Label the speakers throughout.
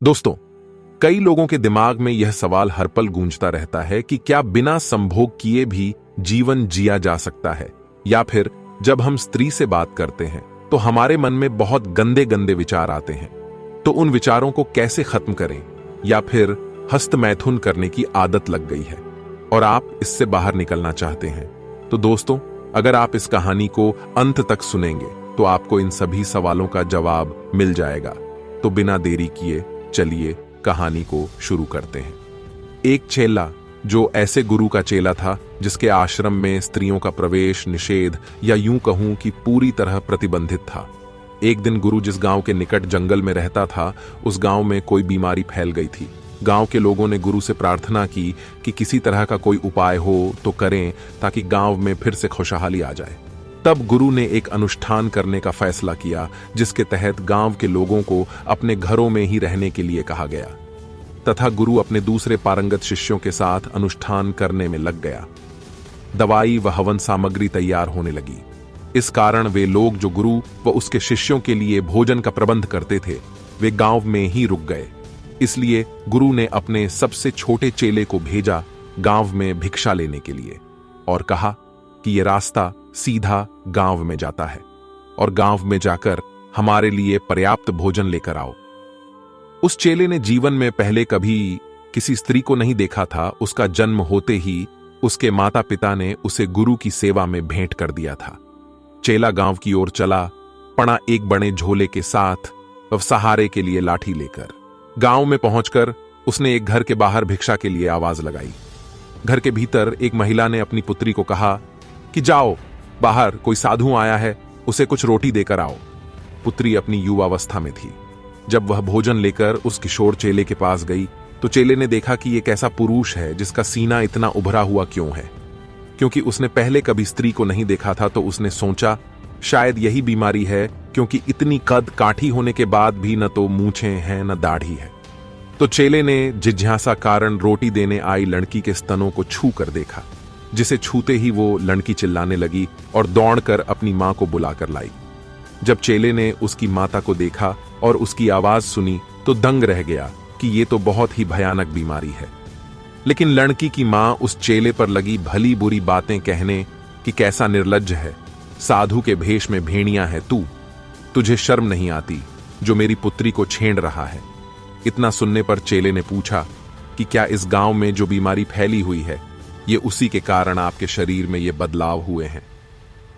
Speaker 1: दोस्तों, कई लोगों के दिमाग में यह सवाल हर पल गूंजता रहता है कि क्या बिना संभोग किए भी जीवन जिया जा सकता है, या फिर जब हम स्त्री से बात करते हैं तो हमारे मन में बहुत गंदे गंदे विचार आते हैं। तो उन विचारों को कैसे खत्म करें, या फिर हस्तमैथुन करने की आदत लग गई है और आप इससे बाहर निकलना चाहते हैं। तो दोस्तों, अगर आप इस कहानी को अंत तक सुनेंगे तो आपको इन सभी सवालों का जवाब मिल जाएगा। तो बिना देरी किए चलिए कहानी को शुरू करते हैं। एक चेला, जो ऐसे गुरु का चेला था जिसके आश्रम में स्त्रियों का प्रवेश निषेध, या यूं कहूं कि पूरी तरह प्रतिबंधित था। एक दिन गुरु जिस गांव के निकट जंगल में रहता था, उस गांव में कोई बीमारी फैल गई थी। गांव के लोगों ने गुरु से प्रार्थना की कि किसी तरह का कोई उपाय हो तो करें, ताकि गांव में फिर से खुशहाली आ जाए। तब गुरु ने एक अनुष्ठान करने का फैसला किया, जिसके तहत गांव के लोगों को अपने घरों में ही रहने के लिए कहा गया, तथा गुरु अपने दूसरे पारंगत शिष्यों के साथ अनुष्ठान करने में लग गया। दवाई व हवन सामग्री तैयार होने लगी। इस कारण वे लोग जो गुरु व उसके शिष्यों के लिए भोजन का प्रबंध करते थे, वे गांव में ही रुक गए। इसलिए गुरु ने अपने सबसे छोटे चेले को भेजा गांव में भिक्षा लेने के लिए, और कहा कि यह रास्ता सीधा गांव में जाता है, और गांव में जाकर हमारे लिए पर्याप्त भोजन लेकर आओ। उस चेले ने जीवन में पहले कभी किसी स्त्री को नहीं देखा था। उसका जन्म होते ही उसके माता पिता ने उसे गुरु की सेवा में भेंट कर दिया था। चेला गांव की ओर चला पड़ा, एक बड़े झोले के साथ व सहारे के लिए लाठी लेकर। गांव में पहुंचकर उसने एक घर के बाहर भिक्षा के लिए आवाज लगाई। घर के भीतर एक महिला ने अपनी पुत्री को कहा कि जाओ, बाहर कोई साधु आया है, उसे कुछ रोटी देकर आओ। पुत्री अपनी युवावस्था में थी। जब वह भोजन लेकर उस किशोर चेले के पास गई तो चेले ने देखा कि यह कैसा पुरुष है जिसका सीना इतना उभरा हुआ क्यों है। क्योंकि उसने पहले कभी स्त्री को नहीं देखा था, तो उसने सोचा शायद यही बीमारी है, क्योंकि इतनी कद काठी होने के बाद भी न तो मूछें हैं न दाढ़ी है। तो चेले ने जिज्ञासा कारण रोटी देने आई लड़की के स्तनों को छू कर देखा, जिसे छूते ही वो लड़की चिल्लाने लगी और दौड़कर अपनी मां को बुलाकर लाई। जब चेले ने उसकी माता को देखा और उसकी आवाज सुनी तो दंग रह गया कि ये तो बहुत ही भयानक बीमारी है। लेकिन लड़की की मां उस चेले पर लगी भली बुरी बातें कहने कि कैसा निर्लज्ज है, साधु के भेष में भेड़िया है तू, तुझे शर्म नहीं आती जो मेरी पुत्री को छेड़ रहा है। इतना सुनने पर चेले ने पूछा कि क्या इस गांव में जो बीमारी फैली हुई है, ये उसी के कारण आपके शरीर में ये बदलाव हुए हैं?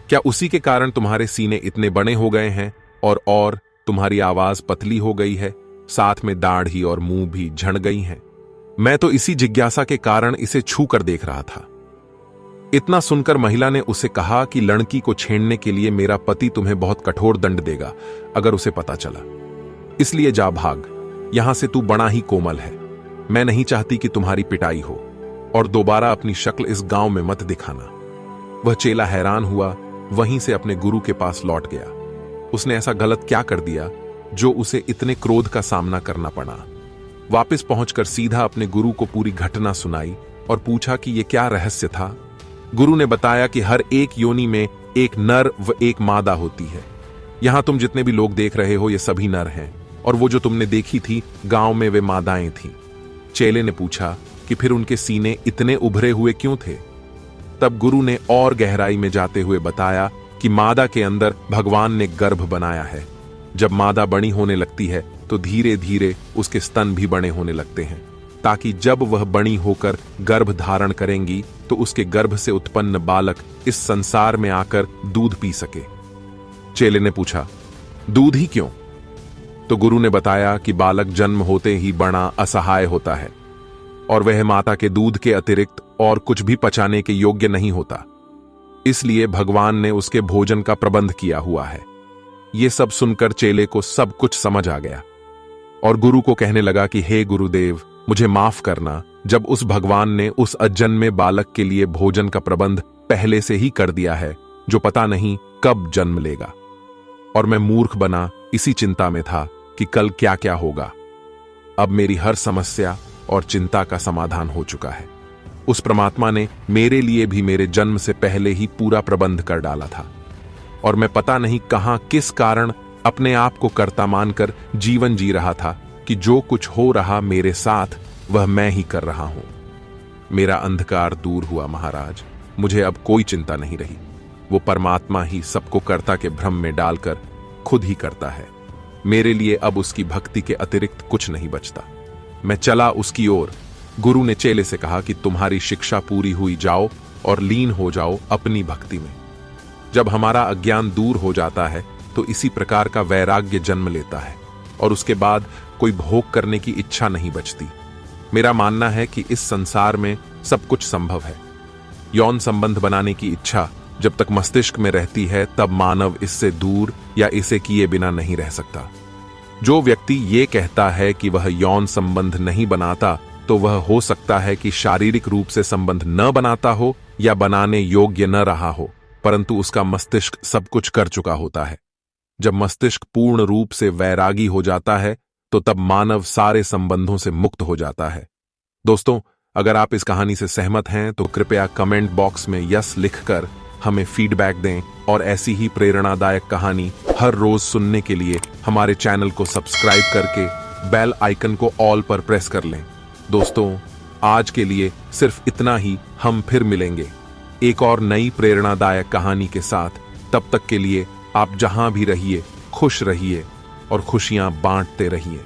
Speaker 1: क्या उसी के कारण तुम्हारे सीने इतने बड़े हो गए हैं और तुम्हारी आवाज पतली हो गई है, साथ में दाढ़ी और मुंह भी झड़ गई हैं? मैं तो इसी जिज्ञासा के कारण इसे छू कर देख रहा था। इतना सुनकर महिला ने उसे कहा कि लड़की को छेड़ने के लिए मेरा पति तुम्हें बहुत कठोर दंड देगा अगर उसे पता चला। इसलिए जा भाग, यहां से तू बड़ा ही कोमल है। मैं नहीं चाहती कि तुम्हारी पिटाई हो, और दोबारा अपनी शक्ल इस गांव में मत दिखाना। वह चेला हैरान हुआ, वहीं से अपने गुरु के पास लौट गया। उसने ऐसा गलत क्या कर दिया जो उसे इतने क्रोध का सामना करना पड़ा। वापस पहुंचकर सीधा अपने गुरु को पूरी घटना सुनाई और पूछा कि यह क्या रहस्य था। गुरु ने बताया कि हर एक योनि में एक नर व एक मादा होती है। यहां तुम जितने भी लोग देख रहे हो ये सभी नर हैं, और वो जो तुमने देखी थी गांव में वे मादाएं थीं। चेले ने पूछा कि फिर उनके सीने इतने उभरे हुए क्यों थे? तब गुरु ने और गहराई में जाते हुए बताया कि मादा के अंदर भगवान ने गर्भ बनाया है। जब मादा बड़ी होने लगती है तो धीरे धीरे उसके स्तन भी बड़े होने लगते हैं, ताकि जब वह बड़ी होकर गर्भ धारण करेंगी तो उसके गर्भ से उत्पन्न बालक इस संसार में आकर दूध पी सके। चेले ने पूछा, दूध ही क्यों? तो गुरु ने बताया कि बालक जन्म होते ही बड़ा असहाय होता है, और वह माता के दूध के अतिरिक्त और कुछ भी पचाने के योग्य नहीं होता। इसलिए भगवान ने उसके भोजन का प्रबंध किया हुआ है। यह सब सुनकर चेले को सब कुछ समझ आ गया, और गुरु को कहने लगा कि हे गुरुदेव, मुझे माफ करना, जब उस भगवान ने उस अजन्मे बालक के लिए भोजन का प्रबंध पहले से ही कर दिया है, जो पता नहीं कब जन्म लेगा। और मैं मूर्ख बना इसी चिंता में था कि कल क्या क्या होगा। अब मेरी हर समस्या और चिंता का समाधान हो चुका है। उस परमात्मा ने मेरे लिए भी मेरे जन्म से पहले ही पूरा प्रबंध कर डाला था, और मैं पता नहीं कहां किस कारण अपने आप को कर्ता मानकर जीवन जी रहा था, कि जो कुछ हो रहा मेरे साथ वह मैं ही कर रहा हूं। मेरा अंधकार दूर हुआ महाराज, मुझे अब कोई चिंता नहीं रही। वो परमात्मा ही सबको कर्ता के भ्रम में डालकर खुद ही करता है। मेरे लिए अब उसकी भक्ति के अतिरिक्त कुछ नहीं बचता। मैं चला उसकी ओर। गुरु ने चेले से कहा कि तुम्हारी शिक्षा पूरी हुई, जाओ और लीन हो जाओ अपनी भक्ति में। जब हमारा अज्ञान दूर हो जाता है तो इसी प्रकार का वैराग्य जन्म लेता है और उसके बाद कोई भोग करने की इच्छा नहीं बचती। मेरा मानना है कि इस संसार में सब कुछ संभव है। यौन संबंध बनाने की इच्छा जब तक मस्तिष्क में रहती है तब मानव इससे दूर या इसे किए बिना नहीं रह सकता। जो व्यक्ति ये कहता है कि वह यौन संबंध नहीं बनाता तो वह हो सकता है कि शारीरिक रूप से संबंध न बनाता हो या बनाने योग्य न रहा हो, परंतु उसका मस्तिष्क सब कुछ कर चुका होता है। जब मस्तिष्क पूर्ण रूप से वैरागी हो जाता है तो तब मानव सारे संबंधों से मुक्त हो जाता है। दोस्तों, अगर आप इस कहानी से सहमत हैं तो कृपया कमेंट बॉक्स में यस लिखकर हमें फीडबैक दें और ऐसी ही प्रेरणादायक कहानी हर रोज सुनने के लिए हमारे चैनल को सब्सक्राइब करके बेल आइकन को ऑल पर प्रेस कर लें। दोस्तों, आज के लिए सिर्फ इतना ही। हम फिर मिलेंगे एक और नई प्रेरणादायक कहानी के साथ। तब तक के लिए आप जहां भी रहिए खुश रहिए और खुशियां बांटते रहिए।